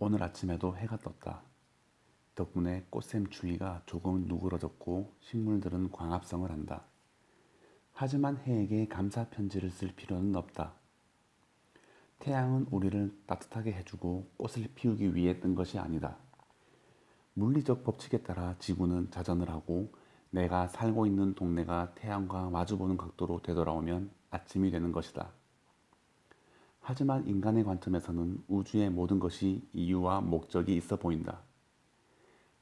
오늘 아침에도 해가 떴다. 덕분에 꽃샘 추위가 조금 누그러졌고 식물들은 광합성을 한다. 하지만 해에게 감사 편지를 쓸 필요는 없다. 태양은 우리를 따뜻하게 해주고 꽃을 피우기 위해 뜬 것이 아니다. 물리적 법칙에 따라 지구는 자전을 하고 내가 살고 있는 동네가 태양과 마주보는 각도로 되돌아오면 아침이 되는 것이다. 하지만 인간의 관점에서는 우주의 모든 것이 이유와 목적이 있어 보인다.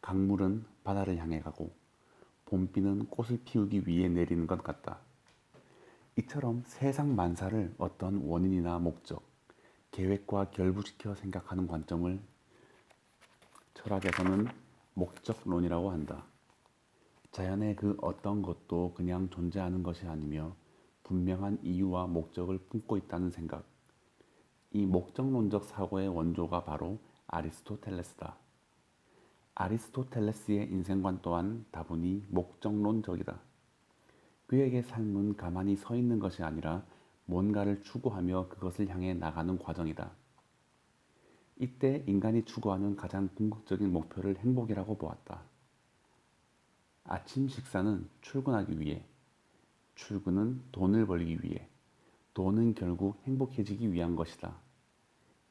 강물은 바다를 향해 가고 봄비는 꽃을 피우기 위해 내리는 것 같다. 이처럼 세상 만사를 어떤 원인이나 목적, 계획과 결부시켜 생각하는 관점을 철학에서는 목적론이라고 한다. 자연의 그 어떤 것도 그냥 존재하는 것이 아니며 분명한 이유와 목적을 품고 있다는 생각. 이 목적론적 사고의 원조가 바로 아리스토텔레스다. 아리스토텔레스의 인생관 또한 다분히 목적론적이다. 그에게 삶은 가만히 서 있는 것이 아니라 뭔가를 추구하며 그것을 향해 나가는 과정이다. 이때 인간이 추구하는 가장 궁극적인 목표를 행복이라고 보았다. 아침 식사는 출근하기 위해, 출근은 돈을 벌기 위해, 돈은 결국 행복해지기 위한 것이다.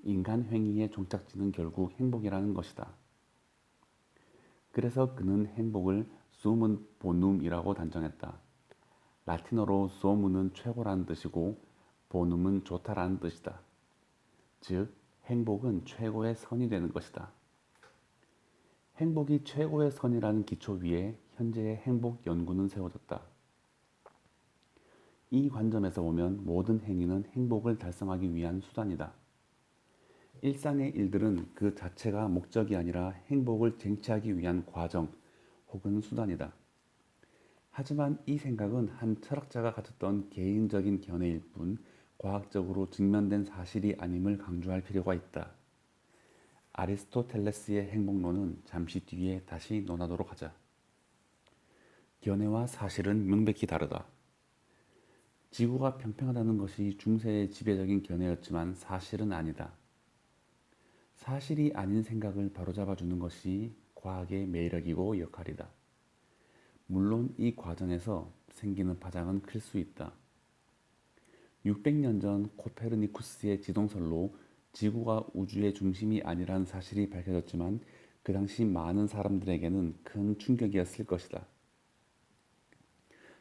인간 행위의 종착지는 결국 행복이라는 것이다. 그래서 그는 행복을 수문 보눔이라고 단정했다. 라틴어로 수문은 최고라는 뜻이고 보눔은 좋다라는 뜻이다. 즉, 행복은 최고의 선이 되는 것이다. 행복이 최고의 선이라는 기초 위에 현재의 행복 연구는 세워졌다. 이 관점에서 보면 모든 행위는 행복을 달성하기 위한 수단이다. 일상의 일들은 그 자체가 목적이 아니라 행복을 쟁취하기 위한 과정 혹은 수단이다. 하지만 이 생각은 한 철학자가 가졌던 개인적인 견해일 뿐 과학적으로 증명된 사실이 아님을 강조할 필요가 있다. 아리스토텔레스의 행복론은 잠시 뒤에 다시 논하도록 하자. 견해와 사실은 명백히 다르다. 지구가 평평하다는 것이 중세의 지배적인 견해였지만 사실은 아니다. 사실이 아닌 생각을 바로잡아주는 것이 과학의 매력이고 역할이다. 물론 이 과정에서 생기는 파장은 클 수 있다. 600년 전 코페르니쿠스의 지동설로 지구가 우주의 중심이 아니라는 사실이 밝혀졌지만 그 당시 많은 사람들에게는 큰 충격이었을 것이다.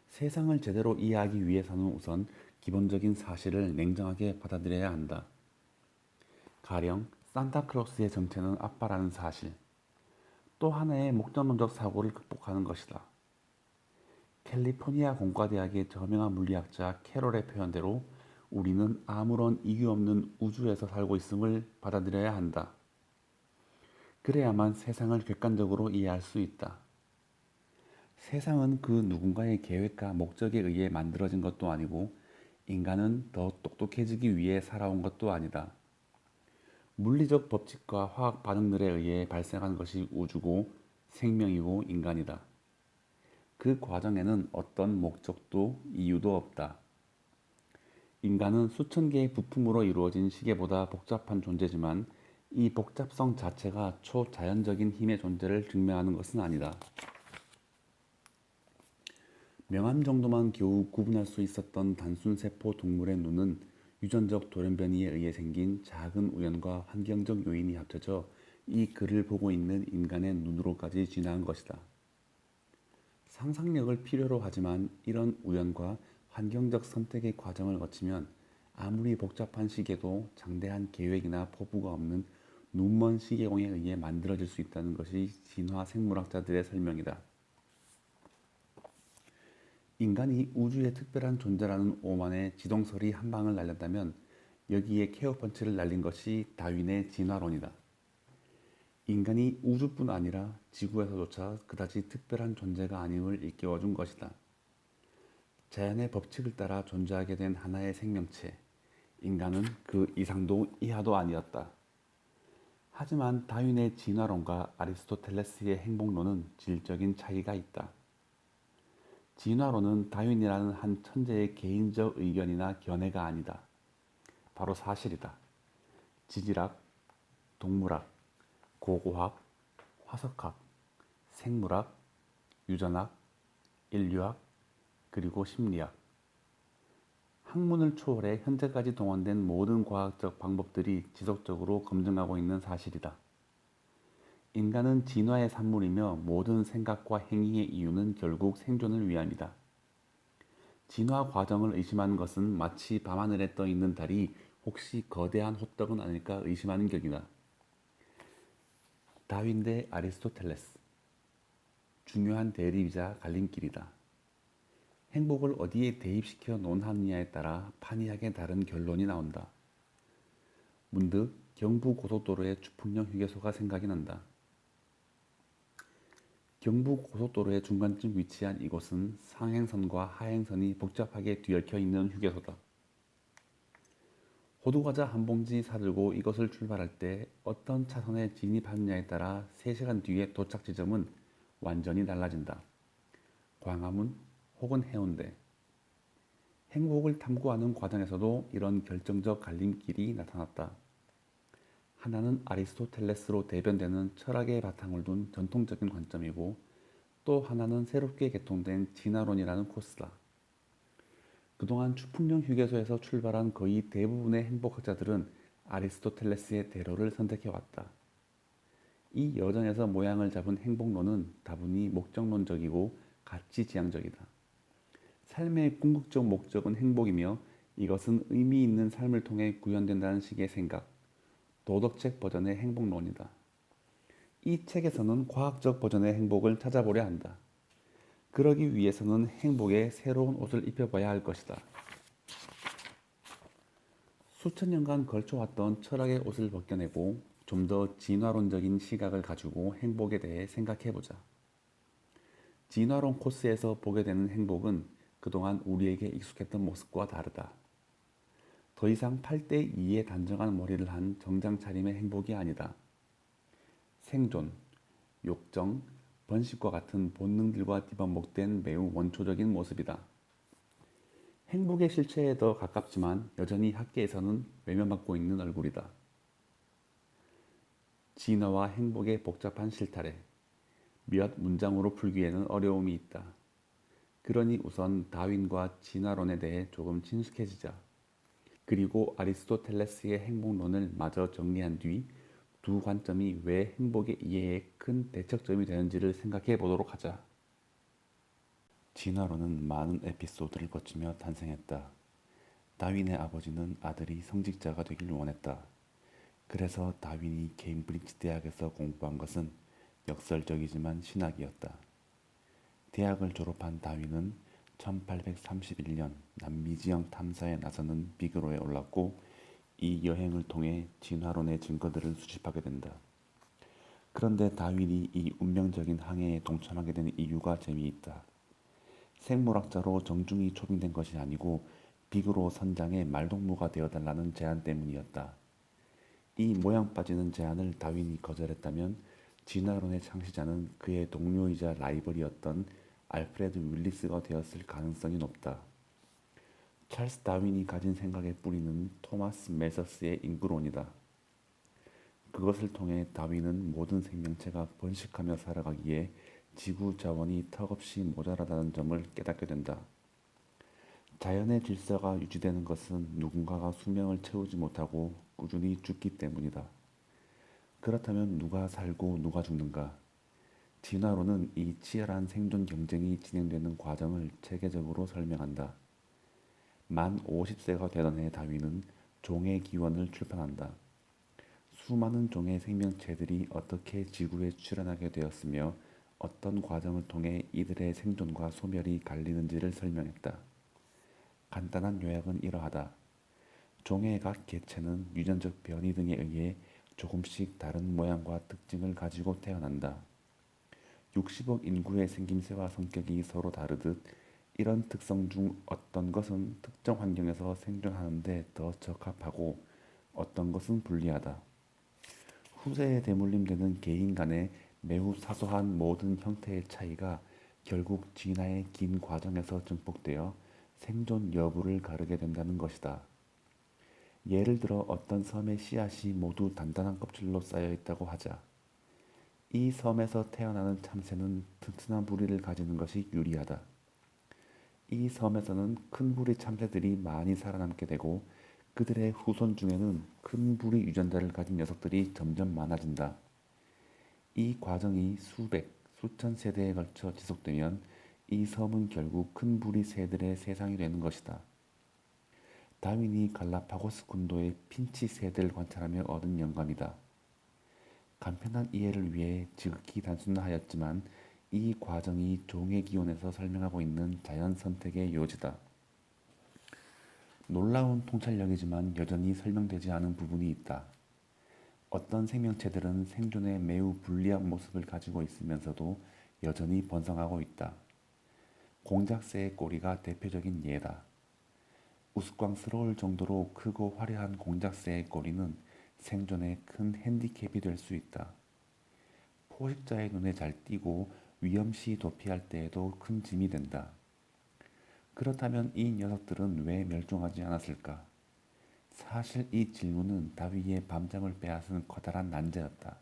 세상을 제대로 이해하기 위해서는 우선 기본적인 사실을 냉정하게 받아들여야 한다. 가령 산타클로스의 정체는 아빠라는 사실, 또 하나의 목적론적 사고를 극복하는 것이다. 캘리포니아 공과대학의 저명한 물리학자 캐롤의 표현대로 우리는 아무런 이유 없는 우주에서 살고 있음을 받아들여야 한다. 그래야만 세상을 객관적으로 이해할 수 있다. 세상은 그 누군가의 계획과 목적에 의해 만들어진 것도 아니고 인간은 더 똑똑해지기 위해 살아온 것도 아니다. 물리적 법칙과 화학 반응들에 의해 발생한 것이 우주고 생명이고 인간이다. 그 과정에는 어떤 목적도 이유도 없다. 인간은 수천 개의 부품으로 이루어진 시계보다 복잡한 존재지만 이 복잡성 자체가 초자연적인 힘의 존재를 증명하는 것은 아니다. 명암 정도만 겨우 구분할 수 있었던 단순세포 동물의 눈은 유전적 돌연변이에 의해 생긴 작은 우연과 환경적 요인이 합쳐져 이 글을 보고 있는 인간의 눈으로까지 진화한 것이다. 상상력을 필요로 하지만 이런 우연과 환경적 선택의 과정을 거치면 아무리 복잡한 시계도 장대한 계획이나 포부가 없는 눈먼 시계공에 의해 만들어질 수 있다는 것이 진화 생물학자들의 설명이다. 인간이 우주의 특별한 존재라는 오만의 지동설이 한 방을 날렸다면 여기에 케어펀치를 날린 것이 다윈의 진화론이다. 인간이 우주뿐 아니라 지구에서조차 그다지 특별한 존재가 아님을 일깨워준 것이다. 자연의 법칙을 따라 존재하게 된 하나의 생명체, 인간은 그 이상도 이하도 아니었다. 하지만 다윈의 진화론과 아리스토텔레스의 행복론은 질적인 차이가 있다. 진화론은 다윈이라는 한 천재의 개인적 의견이나 견해가 아니다. 바로 사실이다. 지질학, 동물학, 고고학, 화석학, 생물학, 유전학, 인류학, 그리고 심리학. 학문을 초월해 현재까지 동원된 모든 과학적 방법들이 지속적으로 검증하고 있는 사실이다. 인간은 진화의 산물이며 모든 생각과 행위의 이유는 결국 생존을 위함이다. 진화 과정을 의심하는 것은 마치 밤하늘에 떠 있는 달이 혹시 거대한 호떡은 아닐까 의심하는 격이다. 다윈 대 아리스토텔레스. 중요한 대립이자 갈림길이다. 행복을 어디에 대입시켜 논하느냐에 따라 판이하게 다른 결론이 나온다. 문득 경부고속도로의 주풍령 휴게소가 생각이 난다. 경부고속도로의 중간쯤 위치한 이곳은 상행선과 하행선이 복잡하게 뒤얽혀 있는 휴게소다. 호두과자 한 봉지 사들고 이것을 출발할 때 어떤 차선에 진입하느냐에 따라 3시간 뒤의 도착 지점은 완전히 달라진다. 광화문 혹은 해운대. 행복을 탐구하는 과정에서도 이런 결정적 갈림길이 나타났다. 하나는 아리스토텔레스로 대변되는 철학의 바탕을 둔 전통적인 관점이고, 또 하나는 새롭게 개통된 진화론이라는 코스다. 그동안 추풍령 휴게소에서 출발한 거의 대부분의 행복학자들은 아리스토텔레스의 대로를 선택해왔다. 이 여정에서 모양을 잡은 행복론은 다분히 목적론적이고 가치지향적이다. 삶의 궁극적 목적은 행복이며 이것은 의미 있는 삶을 통해 구현된다는 식의 생각, 도덕책 버전의 행복론이다. 이 책에서는 과학적 버전의 행복을 찾아보려 한다. 그러기 위해서는 행복에 새로운 옷을 입혀봐야 할 것이다. 수천 년간 걸쳐왔던 철학의 옷을 벗겨내고 좀 더 진화론적인 시각을 가지고 행복에 대해 생각해보자. 진화론 코스에서 보게 되는 행복은 그동안 우리에게 익숙했던 모습과 다르다. 더 이상 8대2의 단정한 머리를 한 정장 차림의 행복이 아니다. 생존, 욕정, 번식과 같은 본능들과 뒤반복된 매우 원초적인 모습이다. 행복의 실체에 더 가깝지만 여전히 학계에서는 외면받고 있는 얼굴이다. 진화와 행복의 복잡한 실타래. 몇 문장으로 풀기에는 어려움이 있다. 그러니 우선 다윈과 진화론에 대해 조금 친숙해지자. 그리고 아리스토텔레스의 행복론을 마저 정리한 뒤 두 관점이 왜 행복의 이해에 큰 대척점이 되는지를 생각해 보도록 하자. 진화론은 많은 에피소드를 거치며 탄생했다. 다윈의 아버지는 아들이 성직자가 되길 원했다. 그래서 다윈이 케임브리지 대학에서 공부한 것은 역설적이지만 신학이었다. 대학을 졸업한 다윈은 1831년 남미 지형 탐사에 나서는 비그로에 올랐고, 이 여행을 통해 진화론의 증거들을 수집하게 된다. 그런데 다윈이 이 운명적인 항해에 동참하게 된 이유가 재미있다. 생물학자로 정중히 초빙된 것이 아니고 비그로 선장의 말동무가 되어달라는 제안 때문이었다. 이 모양 빠지는 제안을 다윈이 거절했다면 진화론의 창시자는 그의 동료이자 라이벌이었던 알프레드 윌리스가 되었을 가능성이 높다. 찰스 다윈이 가진 생각의 뿌리는 토마스 멜서스의 인구론이다. 그것을 통해 다윈은 모든 생명체가 번식하며 살아가기에 지구 자원이 턱없이 모자라다는 점을 깨닫게 된다. 자연의 질서가 유지되는 것은 누군가가 수명을 채우지 못하고 꾸준히 죽기 때문이다. 그렇다면 누가 살고 누가 죽는가? 진화론은 이 치열한 생존 경쟁이 진행되는 과정을 체계적으로 설명한다. 만 50세가 되던 해 다윈은 종의 기원을 출판한다. 수많은 종의 생명체들이 어떻게 지구에 출현하게 되었으며 어떤 과정을 통해 이들의 생존과 소멸이 갈리는지를 설명했다. 간단한 요약은 이러하다. 종의 각 개체는 유전적 변이 등에 의해 조금씩 다른 모양과 특징을 가지고 태어난다. 60억 인구의 생김새와 성격이 서로 다르듯 이런 특성 중 어떤 것은 특정 환경에서 생존하는 데 더 적합하고 어떤 것은 불리하다. 후세에 대물림되는 개인 간의 매우 사소한 모든 형태의 차이가 결국 진화의 긴 과정에서 증폭되어 생존 여부를 가르게 된다는 것이다. 예를 들어 어떤 섬의 씨앗이 모두 단단한 껍질로 쌓여 있다고 하자. 이 섬에서 태어나는 참새는 튼튼한 부리를 가지는 것이 유리하다. 이 섬에서는 큰 부리 참새들이 많이 살아남게 되고 그들의 후손 중에는 큰 부리 유전자를 가진 녀석들이 점점 많아진다. 이 과정이 수백, 수천 세대에 걸쳐 지속되면 이 섬은 결국 큰 부리 새들의 세상이 되는 것이다. 다윈이 갈라파고스 군도의 핀치 새들을 관찰하며 얻은 영감이다. 간편한 이해를 위해 지극히 단순하였지만 이 과정이 종의 기원에서 설명하고 있는 자연 선택의 요지다. 놀라운 통찰력이지만 여전히 설명되지 않은 부분이 있다. 어떤 생명체들은 생존에 매우 불리한 모습을 가지고 있으면서도 여전히 번성하고 있다. 공작새의 꼬리가 대표적인 예다. 우스꽝스러울 정도로 크고 화려한 공작새의 꼬리는 생존에 큰 핸디캡이 될 수 있다. 포식자의 눈에 잘 띄고 위험시 도피할 때에도 큰 짐이 된다. 그렇다면 이 녀석들은 왜 멸종하지 않았을까? 사실 이 질문은 다윗의 밤잠을 빼앗은 커다란 난제였다.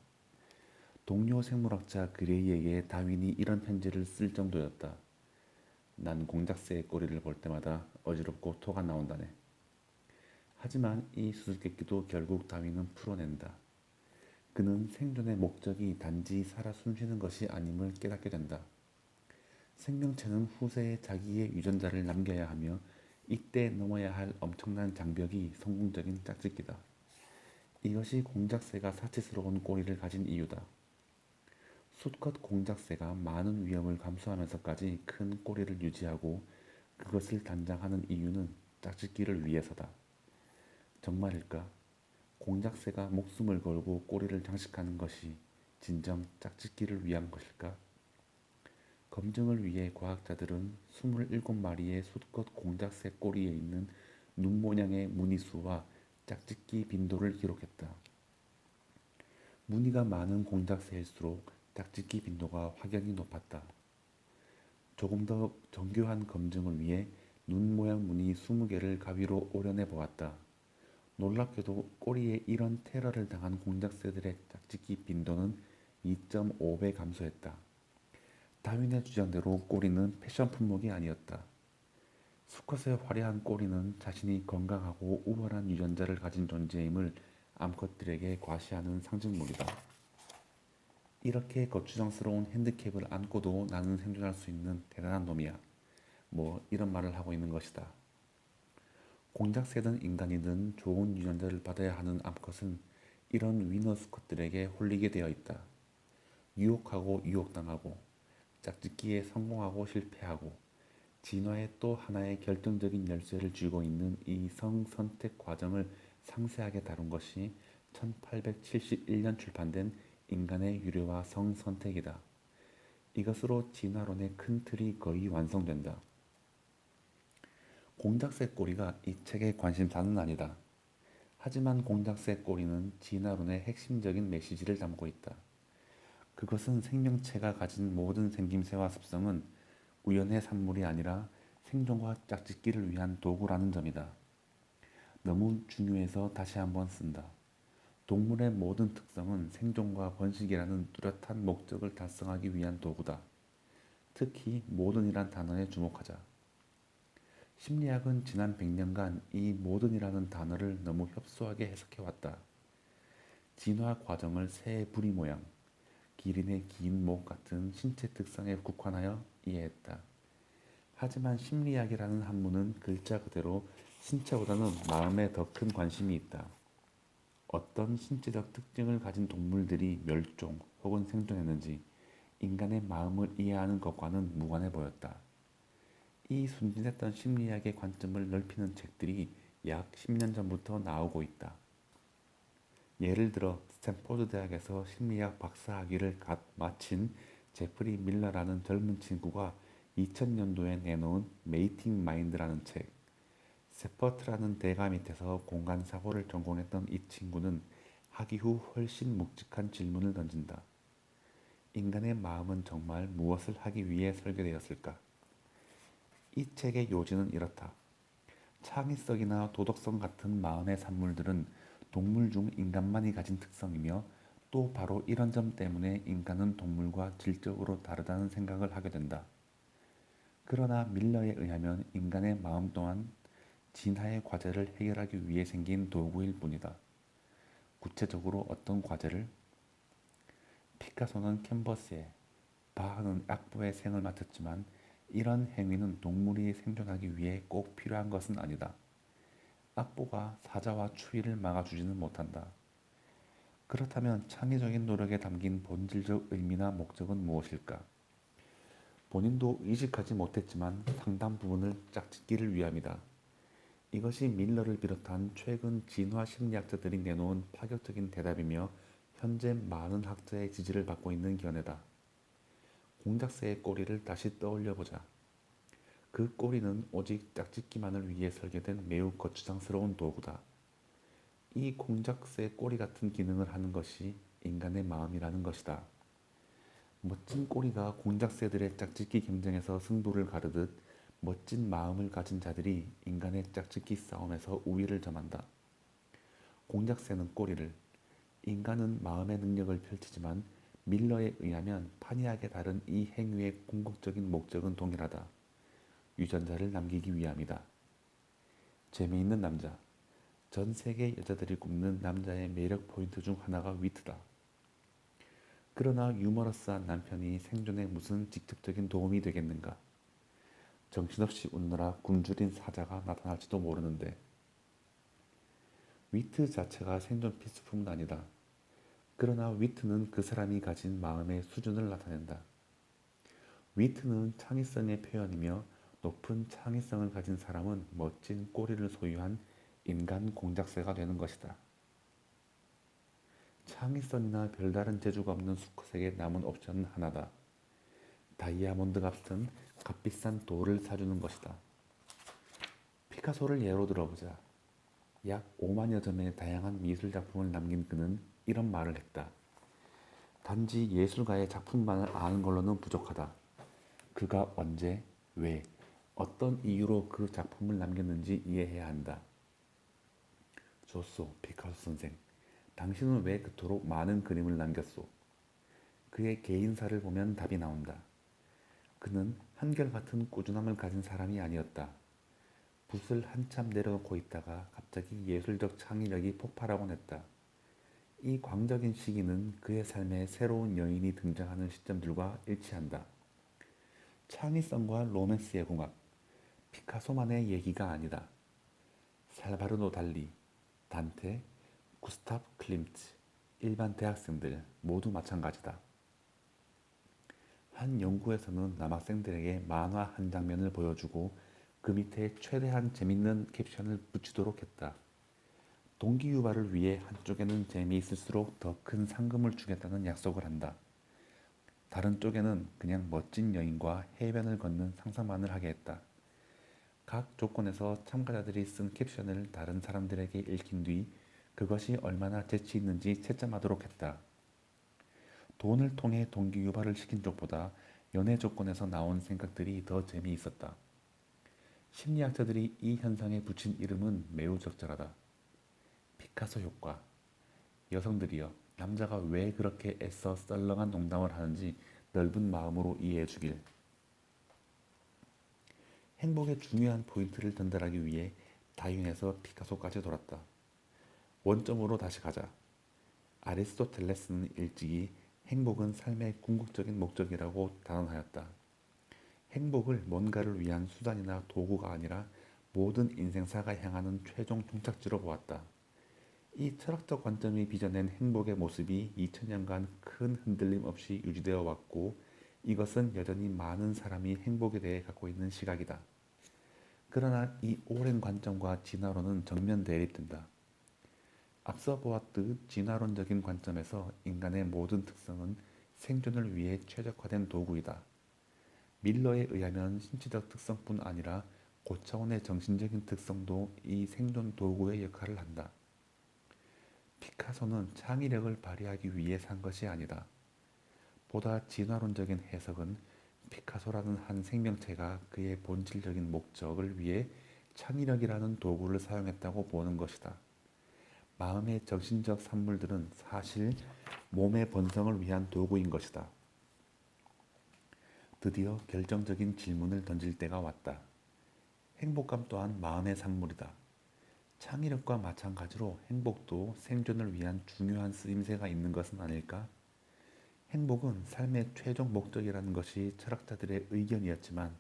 동료 생물학자 그레이에게 다윈이 이런 편지를 쓸 정도였다. 난 공작새의 꼬리를 볼 때마다 어지럽고 토가 나온다네. 하지만 이 수수께끼도 결국 다윈은 풀어낸다. 그는 생존의 목적이 단지 살아 숨쉬는 것이 아님을 깨닫게 된다. 생명체는 후세에 자기의 유전자를 남겨야 하며 이때 넘어야 할 엄청난 장벽이 성공적인 짝짓기다. 이것이 공작새가 사치스러운 꼬리를 가진 이유다. 수컷 공작새가 많은 위험을 감수하면서까지 큰 꼬리를 유지하고 그것을 단장하는 이유는 짝짓기를 위해서다. 정말일까? 공작새가 목숨을 걸고 꼬리를 장식하는 것이 진정 짝짓기를 위한 것일까? 검증을 위해 과학자들은 27마리의 수컷 공작새 꼬리에 있는 눈 모양의 무늬수와 짝짓기 빈도를 기록했다. 무늬가 많은 공작새일수록 짝짓기 빈도가 확연히 높았다. 조금 더 정교한 검증을 위해 눈 모양 무늬 20개를 가위로 오려내 보았다. 놀랍게도 꼬리에 이런 테러를 당한 공작새들의 짝짓기 빈도는 2.5배 감소했다. 다윈의 주장대로 꼬리는 패션 품목이 아니었다. 수컷의 화려한 꼬리는 자신이 건강하고 우월한 유전자를 가진 존재임을 암컷들에게 과시하는 상징물이다. 이렇게 거추장스러운 핸디캡을 안고도 나는 생존할 수 있는 대단한 놈이야. 뭐 이런 말을 하고 있는 것이다. 공작새든 인간이든 좋은 유전자를 받아야 하는 암컷은 이런 위너 수컷들에게 홀리게 되어 있다. 유혹하고 유혹당하고 짝짓기에 성공하고 실패하고 진화의 또 하나의 결정적인 열쇠를 쥐고 있는 이 성선택 과정을 상세하게 다룬 것이 1871년 출판된 인간의 유래와 성선택이다. 이것으로 진화론의 큰 틀이 거의 완성된다. 공작새 꼬리가 이 책의 관심사는 아니다. 하지만 공작새 꼬리는 진화론의 핵심적인 메시지를 담고 있다. 그것은 생명체가 가진 모든 생김새와 습성은 우연의 산물이 아니라 생존과 짝짓기를 위한 도구라는 점이다. 너무 중요해서 다시 한번 쓴다. 동물의 모든 특성은 생존과 번식이라는 뚜렷한 목적을 달성하기 위한 도구다. 특히 모든이란 단어에 주목하자. 심리학은 지난 100년간 이 모든이라는 단어를 너무 협소하게 해석해왔다. 진화 과정을 새의 부리 모양, 기린의 긴 목 같은 신체 특성에 국한하여 이해했다. 하지만 심리학이라는 학문은 글자 그대로 신체보다는 마음에 더 큰 관심이 있다. 어떤 신체적 특징을 가진 동물들이 멸종 혹은 생존했는지 인간의 마음을 이해하는 것과는 무관해 보였다. 이 순진했던 심리학의 관점을 넓히는 책들이 약 10년 전부터 나오고 있다. 예를 들어 스탠포드 대학에서 심리학 박사학위를 갓 마친 제프리 밀러라는 젊은 친구가 2000년도에 내놓은 메이팅 마인드라는 책, 세퍼트라는 대가 밑에서 공간사고를 전공했던 이 친구는 학위 후 훨씬 묵직한 질문을 던진다. 인간의 마음은 정말 무엇을 하기 위해 설계되었을까? 이 책의 요지는 이렇다. 창의성이나 도덕성 같은 마음의 산물들은 동물 중 인간만이 가진 특성이며 또 바로 이런 점 때문에 인간은 동물과 질적으로 다르다는 생각을 하게 된다. 그러나 밀러에 의하면 인간의 마음 또한 진화의 과제를 해결하기 위해 생긴 도구일 뿐이다. 구체적으로 어떤 과제를? 피카소는 캔버스에, 바하는 악보에 생을 마쳤지만 이런 행위는 동물이 생존하기 위해 꼭 필요한 것은 아니다. 악보가 사자와 추위를 막아주지는 못한다. 그렇다면 창의적인 노력에 담긴 본질적 의미나 목적은 무엇일까? 본인도 의식하지 못했지만 상당 부분을 짝짓기를 위함이다. 이것이 밀러를 비롯한 최근 진화 심리학자들이 내놓은 파격적인 대답이며 현재 많은 학자의 지지를 받고 있는 견해다. 공작새의 꼬리를 다시 떠올려보자. 그 꼬리는 오직 짝짓기만을 위해 설계된 매우 거추장스러운 도구다. 이 공작새 꼬리 같은 기능을 하는 것이 인간의 마음이라는 것이다. 멋진 꼬리가 공작새들의 짝짓기 경쟁에서 승부를 가르듯 멋진 마음을 가진 자들이 인간의 짝짓기 싸움에서 우위를 점한다. 공작새는 꼬리를, 인간은 마음의 능력을 펼치지만 밀러에 의하면 판이하게 다른 이 행위의 궁극적인 목적은 동일하다. 유전자를 남기기 위함이다. 재미있는 남자. 전 세계 여자들이 꼽는 남자의 매력 포인트 중 하나가 위트다. 그러나 유머러스한 남편이 생존에 무슨 직접적인 도움이 되겠는가? 정신없이 웃느라 굶주린 사자가 나타날지도 모르는데. 위트 자체가 생존 필수품은 아니다. 그러나 위트는 그 사람이 가진 마음의 수준을 나타낸다. 위트는 창의성의 표현이며 높은 창의성을 가진 사람은 멋진 꼬리를 소유한 인간 공작새가 되는 것이다. 창의성이나 별다른 재주가 없는 수컷에게 남은 옵션은 하나다. 다이아몬드 값은 값비싼 돌을 사주는 것이다. 피카소를 예로 들어보자. 약 5만여 점의 다양한 미술 작품을 남긴 그는 이런 말을 했다. 단지 예술가의 작품만을 아는 걸로는 부족하다. 그가 언제, 왜, 어떤 이유로 그 작품을 남겼는지 이해해야 한다. 좋소, 피카소 선생. 당신은 왜 그토록 많은 그림을 남겼소? 그의 개인사를 보면 답이 나온다. 그는 한결같은 꾸준함을 가진 사람이 아니었다. 붓을 한참 내려놓고 있다가 갑자기 예술적 창의력이 폭발하곤 했다. 이 광적인 시기는 그의 삶에 새로운 여인이 등장하는 시점들과 일치한다. 창의성과 로맨스의 궁합, 피카소만의 얘기가 아니다. 살바르도 달리, 단테, 구스타프 클림트, 일반 대학생들 모두 마찬가지다. 한 연구에서는 남학생들에게 만화 한 장면을 보여주고 그 밑에 최대한 재밌는 캡션을 붙이도록 했다. 동기 유발을 위해 한쪽에는 재미있을수록 더 큰 상금을 주겠다는 약속을 한다. 다른 쪽에는 그냥 멋진 여인과 해변을 걷는 상상만을 하게 했다. 각 조건에서 참가자들이 쓴 캡션을 다른 사람들에게 읽힌 뒤 그것이 얼마나 재치 있는지 채점하도록 했다. 돈을 통해 동기 유발을 시킨 쪽보다 연애 조건에서 나온 생각들이 더 재미있었다. 심리학자들이 이 현상에 붙인 이름은 매우 적절하다. 피카소 효과. 여성들이여, 남자가 왜 그렇게 애써 썰렁한 농담을 하는지 넓은 마음으로 이해해 주길. 행복의 중요한 포인트를 전달하기 위해 다윈에서 피카소까지 돌았다. 원점으로 다시 가자. 아리스토텔레스는 일찍이 행복은 삶의 궁극적인 목적이라고 단언하였다. 행복을 뭔가를 위한 수단이나 도구가 아니라 모든 인생사가 향하는 최종 종착지로 보았다. 이 철학적 관점이 빚어낸 행복의 모습이 2000년간 큰 흔들림 없이 유지되어 왔고 이것은 여전히 많은 사람이 행복에 대해 갖고 있는 시각이다. 그러나 이 오랜 관점과 진화론은 정면 대립된다. 앞서 보았듯 진화론적인 관점에서 인간의 모든 특성은 생존을 위해 최적화된 도구이다. 밀러에 의하면 신체적 특성뿐 아니라 고차원의 정신적인 특성도 이 생존 도구의 역할을 한다. 피카소는 창의력을 발휘하기 위해 산 것이 아니다. 보다 진화론적인 해석은 피카소라는 한 생명체가 그의 본질적인 목적을 위해 창의력이라는 도구를 사용했다고 보는 것이다. 마음의 정신적 산물들은 사실 몸의 번성을 위한 도구인 것이다. 드디어 결정적인 질문을 던질 때가 왔다. 행복감 또한 마음의 산물이다. 창의력과 마찬가지로 행복도 생존을 위한 중요한 쓰임새가 있는 것은 아닐까? 행복은 삶의 최종 목적이라는 것이 철학자들의 의견이었지만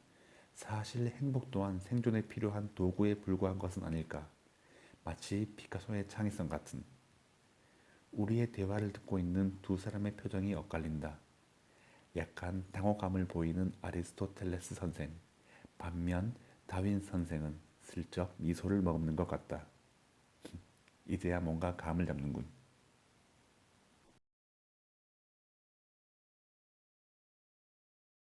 사실 행복 또한 생존에 필요한 도구에 불과한 것은 아닐까? 마치 피카소의 창의성 같은. 우리의 대화를 듣고 있는 두 사람의 표정이 엇갈린다. 약간 당혹감을 보이는 아리스토텔레스 선생, 반면 다윈 선생은 슬쩍 미소를 머금는 것 같다. 이제야 뭔가 감을 잡는군.